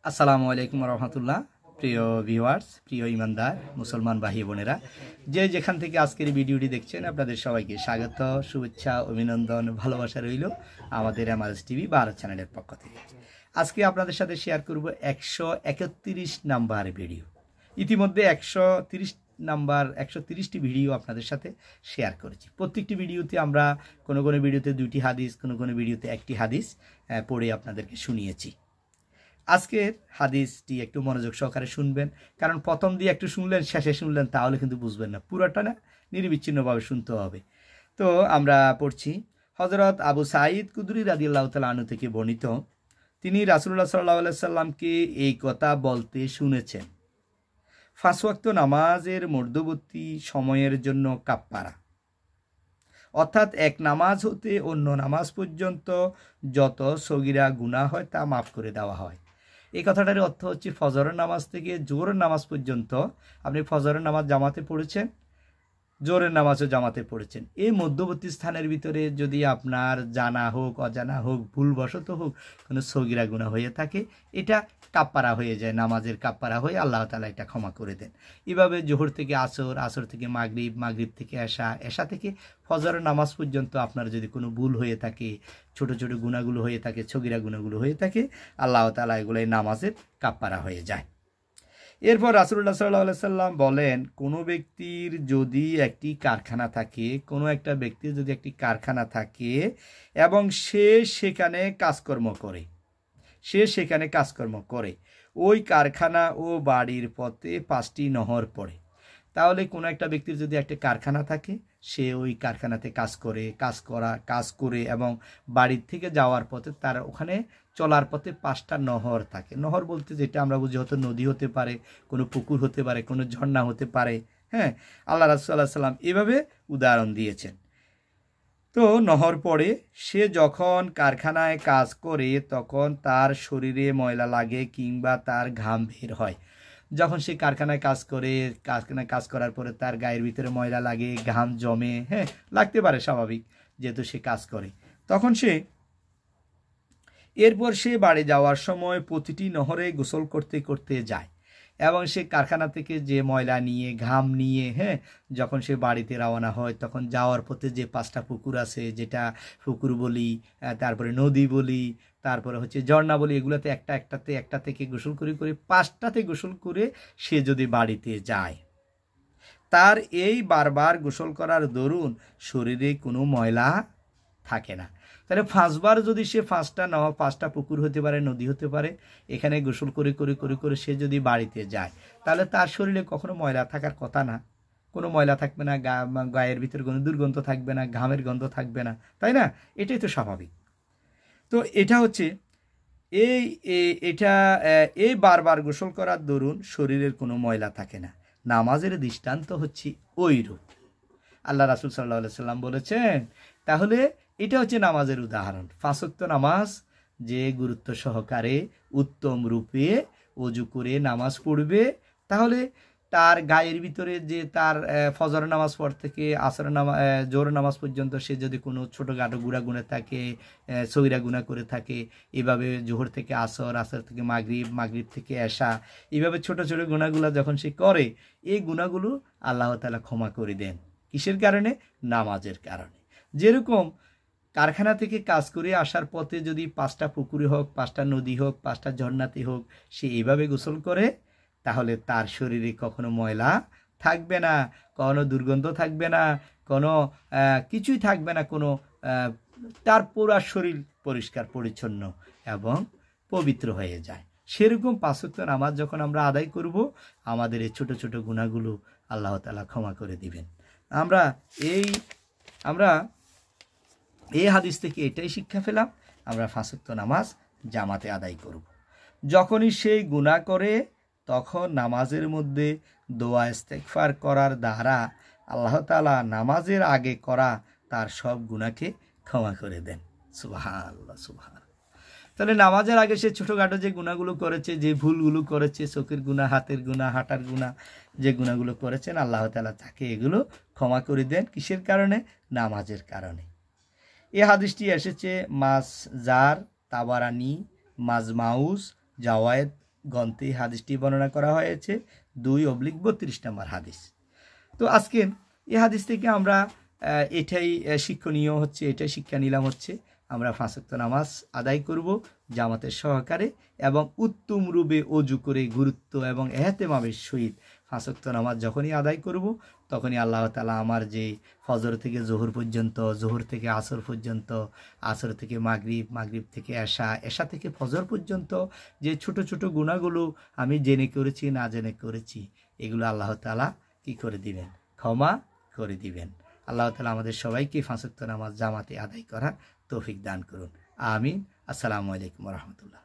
আসসালামু আলাইকুম রহমতুল্লাহ। প্রিয় ভিউয়ার্স, প্রিয় ইমানদার মুসলমান ভাই বোনেরা, যে যেখান থেকে আজকের ভিডিওটি দেখছেন আপনাদের সবাইকে স্বাগত, শুভেচ্ছা, অভিনন্দন, ভালোবাসা রইল আমাদের এমআরএস টিভি ভারত চ্যানেলের পক্ষ থেকে। আজকে আপনাদের সাথে শেয়ার করব 131 নাম্বার ভিডিও। ইতিমধ্যে 130টি ভিডিও আপনাদের সাথে শেয়ার করেছি। প্রত্যেকটি ভিডিওতে আমরা কোনো ভিডিওতে 2টি হাদিস, কোনো ভিডিওতে 1টি হাদিস পড়ে আপনাদেরকে শুনিয়েছি। আজকের হাদিসটি একটু মনোযোগ সহকারে শুনবেন, কারণ প্রথম দিয়ে একটু শুনলেন, শেষে শুনলেন, তাহলে কিন্তু বুঝবেন না, পুরোটা না, নিরবিচ্ছিন্নভাবে শুনতে হবে। তো আমরা পড়ছি। হযরত আবু সাঈদ কুদরি রাদিয়াল্লাহু তাআলা আনহু থেকে বর্ণিত, তিনি রাসূলুল্লাহ সাল্লাল্লাহু আলাইহি সাল্লামকে এই কথা বলতে শুনেছেন, 5 ওয়াক্ত নামাজের মধ্যবর্তী সময়ের জন্য কাফফারা, অর্থাৎ এক নামাজ হতে অন্য নামাজ পর্যন্ত যত সগীরা গুনাহ হয় তা মাফ করে দেওয়া হয়। এই কথাটার অর্থ হচ্ছে ফজরের নামাজ থেকে জোহরের নামাজ পর্যন্ত আপনি ফজরের নামাজ জামাতে পড়েছেন, জোহরের নামাজও জামাতে পড়েছেন, এই মধ্যবর্তী স্থানের ভিতরে যদি আপনার জানা হোক অজানা হোক ভুলবশত হোক কোনো সগীরা গুনাহ হয়ে থাকে, এটা কাফফারা হয়ে যায়, নামাজের কাফফারা হয়ে আল্লাহ তাআলা এটা ক্ষমা করে দেন। এভাবে জোহর থেকে আসর, আসর থেকে মাগরিব, মাগরিব থেকে এশা, এশা থেকে ফজরের নামাজ পর্যন্ত আপনার যদি কোনো ভুল হয়ে থাকে, ছোট ছোট গুনাহগুলো হয়ে থাকে, সগীরা গুনাহগুলো হয়ে থাকে, আল্লাহ তাআলা এগুলোই নামাজের কাফফারা হয়ে যায়। এরপর রাসূলুল্লাহ সাল্লাল্লাহু আলাইহি সাল্লাম বলেন, কোনো ব্যক্তির যদি একটি কারখানা থাকে, কোনো একটা ব্যক্তির যদি একটি কারখানা থাকে এবং সে সেখানে কাজকর্ম করে, ওই কারখানা ও বাড়ির পথে 5টি নহর পড়ে। তাহলে কোনো একটা ব্যক্তির যদি একটা কারখানা থাকে, সে ওই কারখানাতে কাজ করে এবং বাড়ির থেকে যাওয়ার পথে তার ওখানে চলার পথে 5টা নহর থাকে। নহর বলতে যেটা আমরা বুঝি, হয়তো নদী হতে পারে, কোনো পুকুর হতে পারে, কোনো ঝর্ণা হতে পারে। হ্যাঁ, আল্লাহ রাসূল সাল্লাল্লাহু আলাইহি সাল্লাম এভাবে উদাহরণ দিয়েছেন। তো নহর পড়ে, সে যখন কারখানায় কাজ করে তখন তার শরীরে ময়লা লাগে কিংবা তার ঘাম বের হয়। যখন সে কারখানায় কাজ করার পরে তার গায়ের ভিতরে ময়লা লাগে, ঘাম জমে, হ্যাঁ লাগতে পারে, স্বাভাবিক, যেহেতু সে কাজ করে, তখন এরপর সে বাড়ি যাওয়ার সময় প্রতিটি নহরে গোসল করতে করতে যায় এবং সে কারখানা থেকে যে ময়লা নিয়ে, ঘাম নিয়ে, হ্যাঁ, যখন সে বাড়িতে রওনা হয় তখন যাওয়ার পথে যে 5টা পুকুর আছে, যেটা পুকুর বলি, তারপরে নদী বলি, তারপরে হচ্ছে ঝর্ণা বলি, এগুলোতে একটা থেকে গোসল করে 5টাতে গোসল করে সে যদি বাড়িতে যায়, তার এই বারবার গোসল করার দরুন শরীরে কোনো ময়লা থাকে না। তাহলে 5বার যদি সে 5টা পুকুর হতে পারে, নদী হতে পারে, এখানে গোসল করে সে যদি বাড়িতে যায়, তাহলে তার শরীরে কখনো ময়লা থাকার কথা না, কোনো ময়লা থাকবে না, গায়ের ভিতরে কোনো দুর্গন্ধ থাকবে না, ঘামের গন্ধ থাকবে না, তাই না? এটাই তো স্বাভাবিক। তো এটা হচ্ছে এই বারবার গোসল করার দরুন শরীরের কোনো ময়লা থাকে না। নামাজের দৃষ্টান্ত হচ্ছে ওই রূপ। আল্লাহ রাসূল সাল্লাল্লাহু আলাইহি সাল্লাম বলেছেন, তাহলে এটা হচ্ছে নামাজের উদাহরণ। 5 ওয়াক্ত নামাজ যে গুরুত্ব সহকারে উত্তম রূপে ওযু করে নামাজ পড়বে, তাহলে তার গায়ের ভিতরে যে তার ফজর নামাজ পর থেকে জোহর নামাজ পর্যন্ত সে যদি কোনো ছোটোখাটো গুণা থাকে, সগীরা গুনাহ করে থাকে, এভাবে জোহর থেকে আসর, আসর থেকে মাগরিব, মাগরিব থেকে এশা, এইভাবে ছোট ছোট গুনাহগুলো যখন সে করে, এই গুনাহগুলো আল্লাহ তাআলা ক্ষমা করে দেন। কিসের কারণে? নামাজের কারণে। যেরকম কারখানা থেকে কাজ করে আসার পথে যদি 5টা পুকুরে হোক, 5টা নদী হোক, 5টা ঝর্ণাতে হোক, সে এইভাবে গোসল করে, তাহলে তার শরীরে কখনো ময়লা থাকবে না, কোনো দুর্গন্ধ থাকবে না, কোনো কিছুই থাকবে না, তার পুরা শরীর পরিষ্কার পরিচ্ছন্ন এবং পবিত্র হয়ে যায়। সেরকম 5 ওয়াক্ত নামাজ যখন আমরা আদায় করব, আমাদের এই ছোট ছোট গুনাহগুলো আল্লাহ তাআলা ক্ষমা করে দিবেন। আমরা এই হাদিস থেকে এটাই শিক্ষা পেলাম, আমরা 5 ওয়াক্ত নামাজ জামাতে আদায় করব। যখনই সেই গুনাহ করে, তখন নামাজের মধ্যে দোয়া ইস্তেগফার করার দ্বারা আল্লাহ তাআলা নামাজের আগে করা তার সব গুনাহকে ক্ষমা করে দেন। সুবহানাল্লাহ, সুবহানাল্লাহ। তাহলে নামাজের আগে সে ছোটোখাটো যে গুনাহগুলো করেছে, যে ভুলগুলো করেছে, চোখের গুনাহ, হাতের গুনাহ, হাঁটার গুনাহ, যে গুনাহগুলো করেছেন, আল্লাহ তাআলা তাকে এগুলো ক্ষমা করে দেন। কিসের কারণে? নামাজের কারণে। এই হাদিসটি এসেছে মাজজার, তাবারানি, মাজমাউস, জাওয়ায়েদ গ্রন্থে হাদিসটি বর্ণনা করা হয়েছে 2/32 নম্বর হাদিস। তো আজকে এই হাদিস থেকে আমরা এটাই শিক্ষণীয় হচ্ছে, এটাই শিক্ষা নিলাম হচ্ছে আমরা 5 ওয়াক্ত নামাজ আদায় করব জামাতের সহকারে এবং উত্তম রূপে অজু করে গুরুত্ব এবং এহতেমামের সহিত 5 ওয়াক্ত নামাজ যখনই আদায় করব তখনই আল্লাহ তাআলা আমার যে ফজর থেকে জোহর পর্যন্ত, জোহর থেকে আসর পর্যন্ত, আসর থেকে মাগরিব, মাগরিব থেকে এশা, এশা থেকে ফজর পর্যন্ত যে ছোট ছোট গুনাহগুলো আমি জেনে করেছি না জেনে করেছি এগুলো আল্লাহ তাআলা কি করে দিবেন, ক্ষমা করে দিবেন। আল্লাহ তাআলা আমাদের সবাইকে 5 ওয়াক্ত নামাজ জামাতে আদায় করার তৌফিক দান করুন। আমিন। আসসালামু আলাইকুম ওয়া রাহমাতুল্লাহ।